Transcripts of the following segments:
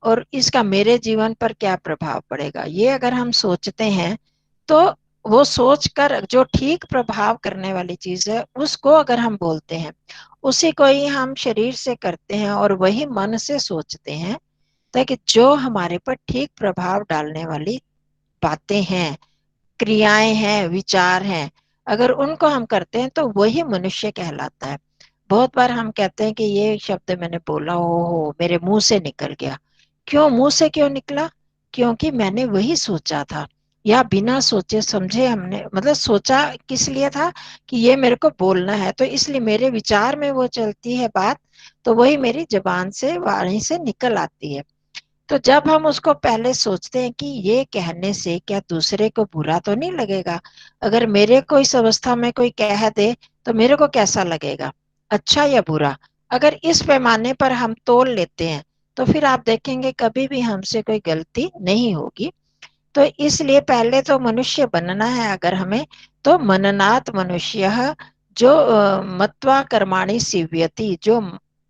और इसका मेरे जीवन पर क्या प्रभाव पड़ेगा, ये अगर हम सोचते हैं तो वो सोच कर जो ठीक प्रभाव करने वाली चीज है उसको अगर हम बोलते हैं, उसी को ही हम शरीर से करते हैं और वही मन से सोचते हैं, ताकि जो हमारे पर ठीक प्रभाव डालने वाली बातें हैं, क्रियाएं हैं, विचार हैं, अगर उनको हम करते हैं तो वही मनुष्य कहलाता है। बहुत बार हम कहते हैं कि ये शब्द मैंने बोला, हो मेरे मुंह से निकल गया। क्यों मुंह से क्यों निकला? क्योंकि मैंने वही सोचा था, या बिना सोचे समझे हमने, मतलब सोचा किस लिए था कि ये मेरे को बोलना है, तो इसलिए मेरे विचार में वो चलती है बात, तो वही मेरी जबान से, वाणी से निकल आती है। तो जब हम उसको पहले सोचते हैं कि ये कहने से क्या दूसरे को बुरा तो नहीं लगेगा, अगर मेरे को इस अवस्था में कोई कह दे तो मेरे को कैसा लगेगा, अच्छा या बुरा, अगर इस पैमाने पर हम तोल लेते हैं तो फिर आप देखेंगे कभी भी हमसे कोई गलती नहीं होगी। तो इसलिए पहले तो मनुष्य बनना है अगर हमें, तो मननात् मनुष्य, जो मत्वा कर्माणि सिव्यति, जो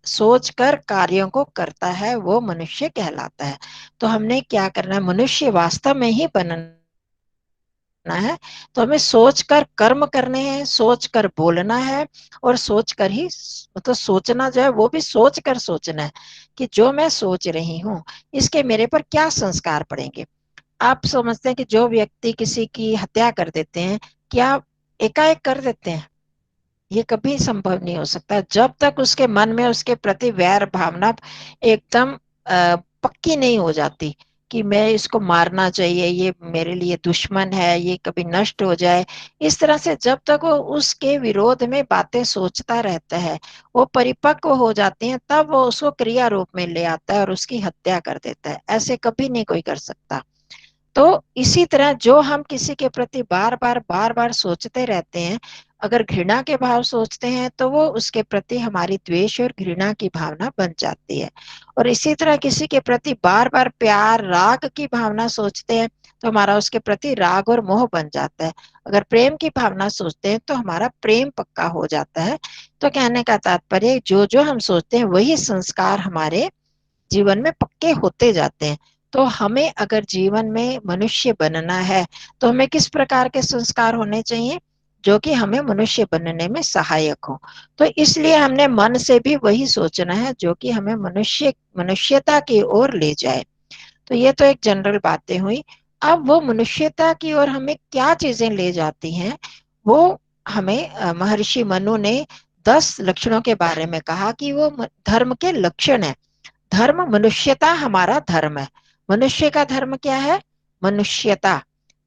सोच कर कार्यों को करता है वो मनुष्य कहलाता है। तो हमने क्या करना है, मनुष्य वास्तव में ही बनना है। तो हमें सोच कर कर्म करने हैं, सोच कर बोलना है, और सोच कर ही, मतलब सोचना जो है वो भी सोच कर सोचना है कि जो मैं सोच रही हूँ इसके मेरे पर क्या संस्कार पड़ेंगे। आप समझते हैं कि जो व्यक्ति किसी की हत्या कर देते हैं, क्या एकाएक कर देते हैं? ये कभी संभव नहीं हो सकता जब तक उसके मन में उसके प्रति वैर भावना एकदम पक्की नहीं हो जाती कि मैं इसको मारना चाहिए, ये मेरे लिए दुश्मन है, ये कभी नष्ट हो जाए। इस तरह से जब तक वो उसके विरोध में बातें सोचता रहता है, वो परिपक्व हो जाती हैं, तब वो उसको क्रिया रूप में ले आता है और उसकी हत्या कर देता है। ऐसे कभी नहीं कोई कर सकता। तो इसी तरह जो हम किसी के प्रति बार बार सोचते रहते हैं, अगर घृणा के भाव सोचते हैं तो वो उसके प्रति हमारी द्वेष और घृणा की भावना बन जाती है। और इसी तरह किसी के प्रति बार बार प्यार राग की भावना सोचते हैं तो हमारा उसके प्रति राग और मोह बन जाता है। अगर प्रेम की भावना सोचते हैं तो हमारा प्रेम पक्का हो जाता है। तो कहने का तात्पर्य, जो जो हम सोचते हैं वही संस्कार हमारे जीवन में पक्के होते जाते हैं। तो हमें अगर जीवन में मनुष्य बनना है तो हमें किस प्रकार के संस्कार होने चाहिए जो कि हमें मनुष्य बनने में सहायक हो। तो इसलिए हमने मन से भी वही सोचना है जो कि हमें मनुष्यता की ओर ले जाए। तो ये तो एक जनरल बातें हुई। अब वो मनुष्यता की ओर हमें क्या चीजें ले जाती हैं, वो हमें महर्षि मनु ने 10 लक्षणों के बारे में कहा कि वो धर्म के लक्षण है। धर्म मनुष्यता हमारा धर्म है। मनुष्य का धर्म क्या है? मनुष्यता।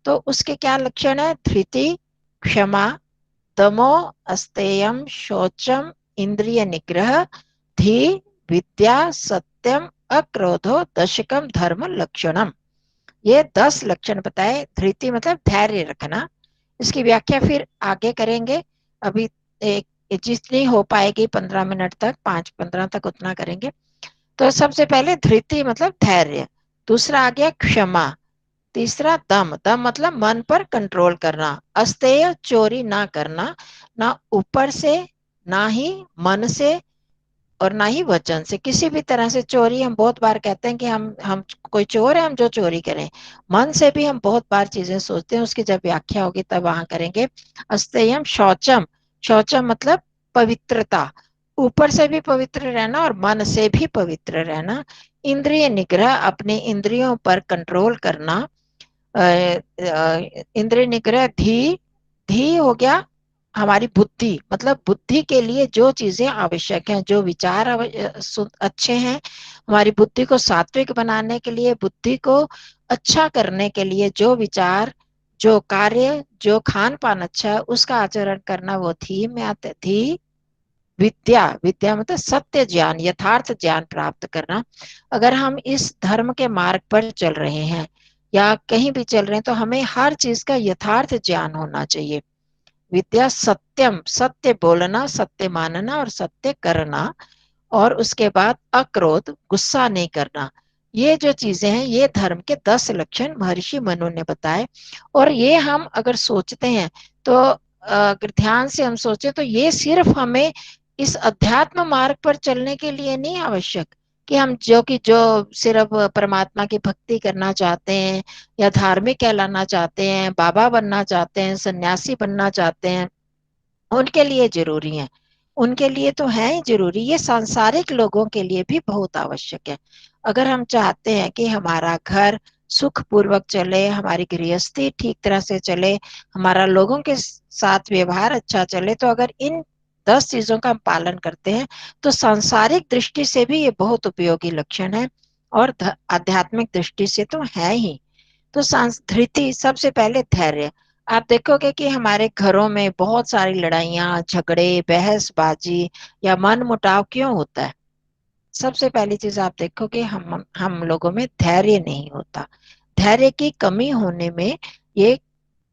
तो उसके क्या लक्षण है? धृति, क्षमा, दमो, अस्तेयम, शौचम, इंद्रिय निग्रह, धी, विद्या, सत्यम, अक्रोधो, दशकम धर्म लक्षणम। ये 10 लक्षण बताए। धृति मतलब धैर्य रखना। इसकी व्याख्या फिर आगे करेंगे। अभी एक जितनी हो पाएगी 15 मिनट तक, 5-15 तक उतना करेंगे। तो सबसे पहले धृति मतलब धैर्य, दूसरा आ गया क्षमा, तीसरा दम, दम मतलब मन पर कंट्रोल करना, अस्तेय चोरी ना करना, ना ऊपर से, ना ही मन से, और ना ही वचन से। किसी भी तरह से चोरी, हम बहुत बार कहते हैं कि हम कोई चोर है हम जो चोरी करें। मन से भी हम बहुत बार चीजें सोचते हैं, उसकी जब व्याख्या होगी तब वहां करेंगे। अस्तेयम शौचम, शौचम मतलब पवित्रता, ऊपर से भी पवित्र रहना और मन से भी पवित्र रहना। इंद्रिय निग्रह, अपने इंद्रियों पर कंट्रोल करना। इंद्रिय निग्रह। धी, धी हो गया हमारी बुद्धि, मतलब बुद्धि के लिए जो चीजें आवश्यक हैं, जो विचार अच्छे हैं, हमारी बुद्धि को सात्विक बनाने के लिए, बुद्धि को अच्छा करने के लिए, जो विचार, जो कार्य, जो खान पान अच्छा है उसका आचरण करना, वो धी में आते। धी, विद्या, विद्या मतलब सत्य ज्ञान, यथार्थ ज्ञान प्राप्त करना। अगर हम इस धर्म के मार्ग पर चल रहे हैं या कहीं भी चल रहे हैं तो हमें हर चीज का यथार्थ ज्ञान होना चाहिए। विद्या, सत्यम, सत्य बोलना, सत्य मानना और सत्य करना। और उसके बाद अक्रोध, गुस्सा नहीं करना। ये जो चीजें हैं ये धर्म के 10 लक्षण महर्षि मनु ने बताए। और ये हम अगर सोचते हैं तो अगर ध्यान से हम सोचे तो ये सिर्फ हमें इस अध्यात्म मार्ग पर चलने के लिए नहीं आवश्यक कि हम जो सिर्फ परमात्मा की भक्ति करना चाहते हैं या धार्मिक कहलाना चाहते हैं, बाबा बनना चाहते हैं, सन्यासी बनना चाहते हैं, उनके लिए जरूरी है। उनके लिए तो है ही जरूरी, ये सांसारिक लोगों के लिए भी बहुत आवश्यक है। अगर हम चाहते हैं कि हमारा घर सुख पूर्वक चले, हमारी गृहस्थी ठीक तरह से चले, हमारा लोगों के साथ व्यवहार अच्छा चले, तो अगर इन 10 चीजों का हम पालन करते हैं तो सांसारिक दृष्टि से भी ये बहुत उपयोगी लक्षण है, और आध्यात्मिक दृष्टि से तो है ही। तो धृति, सबसे पहले धैर्य। आप देखोगे कि हमारे घरों में बहुत सारी लड़ाइयाँ, झगड़े, बहसबाजी या मन मुटाव क्यों होता है? सबसे पहली चीज आप देखोगे, हम लोगों में धैर्य नहीं होता। धैर्य की कमी होने में ये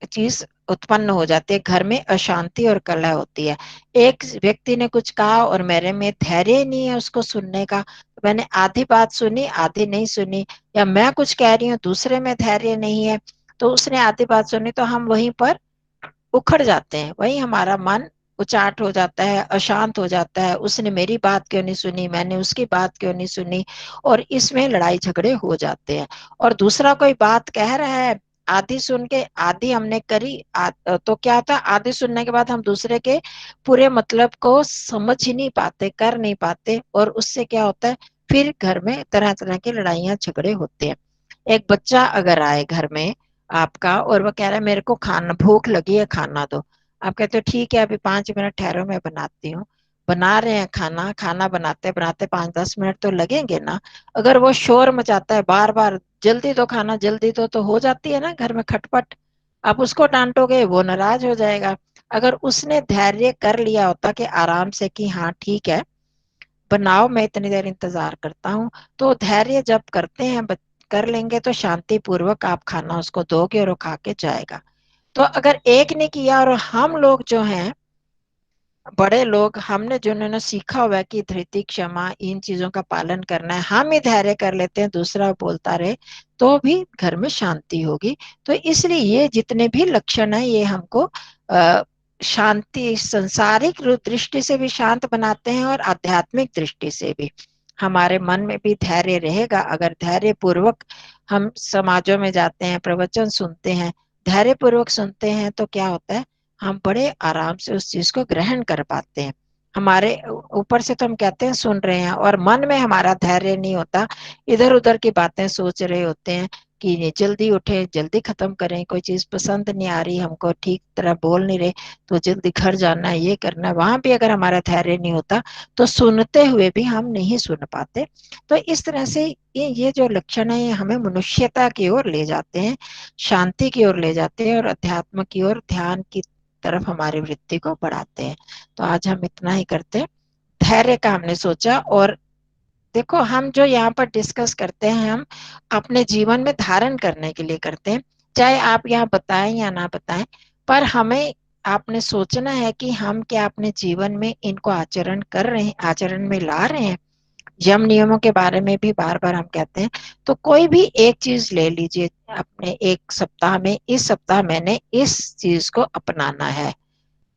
चीज उत्पन्न हो जाती है, घर में अशांति और कलह होती है। एक व्यक्ति ने कुछ कहा और मेरे में धैर्य नहीं है उसको सुनने का, तो मैंने आधी बात सुनी, आधी नहीं सुनी, या मैं कुछ कह रही हूँ, दूसरे में धैर्य नहीं है, तो उसने आधी बात सुनी, तो हम वहीं पर उखड़ जाते हैं, वहीं हमारा मन उचाट हो जाता है, अशांत हो जाता है, उसने मेरी बात क्यों नहीं सुनी, मैंने उसकी बात क्यों नहीं सुनी, और इसमें लड़ाई झगड़े हो जाते हैं। और दूसरा कोई बात कह रहा है, आधी सुन के आधी हमने करी, तो क्या होता है, आधी सुनने के बाद हम दूसरे के पूरे मतलब को समझ ही नहीं पाते, कर नहीं पाते, और उससे क्या होता है, फिर घर में तरह तरह की लड़ाइयां झगड़े होते हैं। एक बच्चा अगर आए घर में आपका, और वो कह रहा है मेरे को खाना, भूख लगी है, खाना दो। आप कहते हो ठीक है, अभी 5 मिनट ठहरो, मैं बनाती हूँ। बना रहे हैं खाना, खाना बनाते बनाते 5-10 मिनट तो लगेंगे ना। अगर वो शोर मचाता है बार बार, जल्दी दो खाना, जल्दी दो, तो हो जाती है ना घर में खटपट। आप उसको डांटोगे, वो नाराज हो जाएगा। अगर उसने धैर्य कर लिया होता कि आराम से, कि हाँ ठीक है, बनाओ, मैं इतनी देर इंतजार करता हूँ, तो धैर्य जब करते हैं, कर लेंगे, तो शांति पूर्वक आप खाना उसको दोगे और वो खा के जाएगा। तो अगर एक ने किया, और हम लोग जो हैं, बड़े लोग, हमने जिन्होंने सीखा हुआ है कि धृति, क्षमा, इन चीजों का पालन करना है, हम ही धैर्य कर लेते हैं, दूसरा बोलता रहे, तो भी घर में शांति होगी। तो इसलिए ये जितने भी लक्षण है, ये हमको शांति, संसारिक दृष्टि से भी शांत बनाते हैं, और आध्यात्मिक दृष्टि से भी। हमारे मन में भी धैर्य रहेगा, अगर धैर्य पूर्वक हम समाजों में जाते हैं, प्रवचन सुनते हैं, धैर्य पूर्वक सुनते हैं, तो क्या होता है, हम बड़े आराम से उस चीज को ग्रहण कर पाते हैं। हमारे ऊपर से तो हम कहते हैं सुन रहे हैं, और मन में हमारा धैर्य नहीं होता, इधर उधर की बातें सोच रहे होते हैं, कि नहीं, जल्दी उठे, जल्दी खत्म करें, कोई चीज पसंद नहीं आ रही हमको, ठीक तरह बोल नहीं रहे, तो जल्दी घर जाना है, ये करना है। वहां भी अगर हमारा धैर्य नहीं होता, तो सुनते हुए भी हम नहीं सुन पाते। तो इस तरह से ये जो लक्षण है, ये हमें मनुष्यता की ओर ले जाते हैं, शांति की ओर ले जाते हैं, और अध्यात्म की ओर, ध्यान की तरफ हमारी वृत्ति को बढ़ाते हैं। तो आज हम इतना ही करते हैं, धैर्य का हमने सोचा। और देखो, हम जो यहाँ पर डिस्कस करते हैं, हम अपने जीवन में धारण करने के लिए करते हैं, चाहे आप यहाँ बताएं या ना बताएं, पर हमें आपने सोचना है कि हम क्या अपने जीवन में इनको आचरण कर रहे हैं, आचरण में ला रहे हैं। यम नियमों के बारे में भी बार बार हम कहते हैं। तो कोई भी एक चीज ले लीजिए अपने एक सप्ताह में, इस सप्ताह मैंने इस चीज को अपनाना है,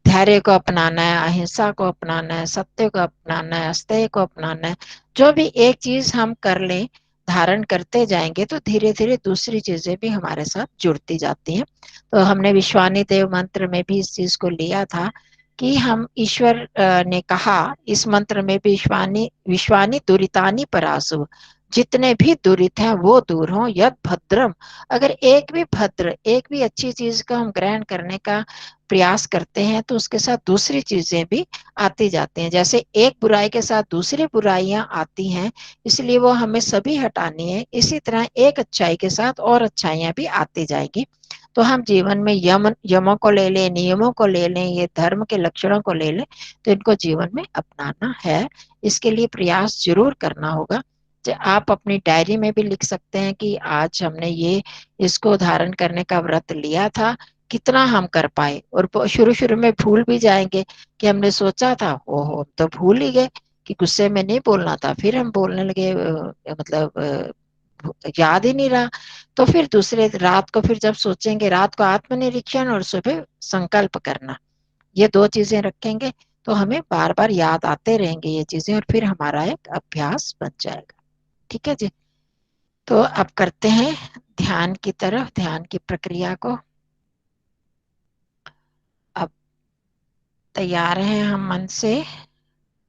धैर्य को अपनाना है, अहिंसा को अपनाना है, सत्य को अपनाना है, अस्तेय को अपनाना है। जो भी एक चीज हम कर लें, धारण करते जाएंगे, तो धीरे धीरे दूसरी चीजें भी हमारे साथ जुड़ती जाती हैं। तो हमने विश्वानी देव मंत्र में भी इस चीज को लिया था, कि हम ईश्वर ने कहा इस मंत्र में भी, विश्वानी विश्वानी दुरितानी परासु, जितने भी दुरित हैं वो दूर हों, यद भद्रम। अगर एक भी भद्र, एक भी अच्छी चीज को हम ग्रहण करने का प्रयास करते हैं, तो उसके साथ दूसरी चीजें भी आती जाती हैं। जैसे एक बुराई के साथ दूसरी बुराइयां आती हैं, इसलिए वो हमें सभी हटानी है, इसी तरह एक अच्छाई के साथ और अच्छाइयां भी आती जाएगी। तो हम जीवन में यमों को ले लें, नियमों को ले लें, ये धर्म के लक्षणों को ले लें, तो इनको जीवन में अपनाना है। इसके लिए प्रयास जरूर करना होगा। आप अपनी डायरी में भी लिख सकते हैं कि आज हमने ये, इसको धारण करने का व्रत लिया था, कितना हम कर पाए। और शुरू शुरू में भूल भी जाएंगे, कि हमने सोचा था, ओहो हम तो भूल ही गए कि गुस्से में नहीं बोलना था, फिर हम बोलने लगे, मतलब याद ही नहीं रहा। तो फिर दूसरे रात को, फिर जब सोचेंगे, रात को आत्मनिरीक्षण और सुबह संकल्प करना, ये दो चीजें रखेंगे, तो हमें बार बार याद आते रहेंगे ये चीजें, और फिर हमारा एक अभ्यास बन जाएगा। ठीक है जी। तो अब करते हैं ध्यान की तरफ, ध्यान की प्रक्रिया को। अब तैयार हैं हम मन से